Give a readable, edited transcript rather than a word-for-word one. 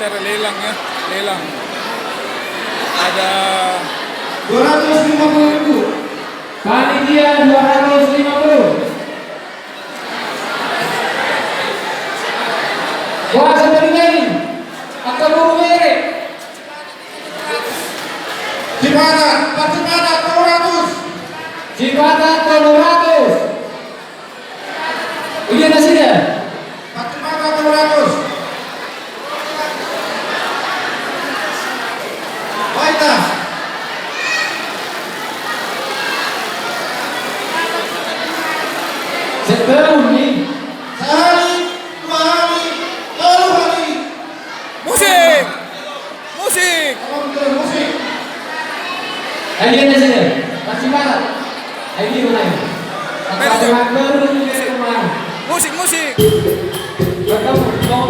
acara lelang ya, lelang. Ada 250.000. Panitia 250. Kuasa terjadi. Atau buru merek. Cipatat 200. Cipatat 200. Ujian hasilnya. Cipatat 200. Baiklah. Setahun nih. Sehari, 2 hari, 3 hari. musik, musik. Kalau betul musik. Ujian hasilnya. Cipatat. ID mana ya? Manajer. Baru dari kemana? Musik, musik. Bertemu, mau.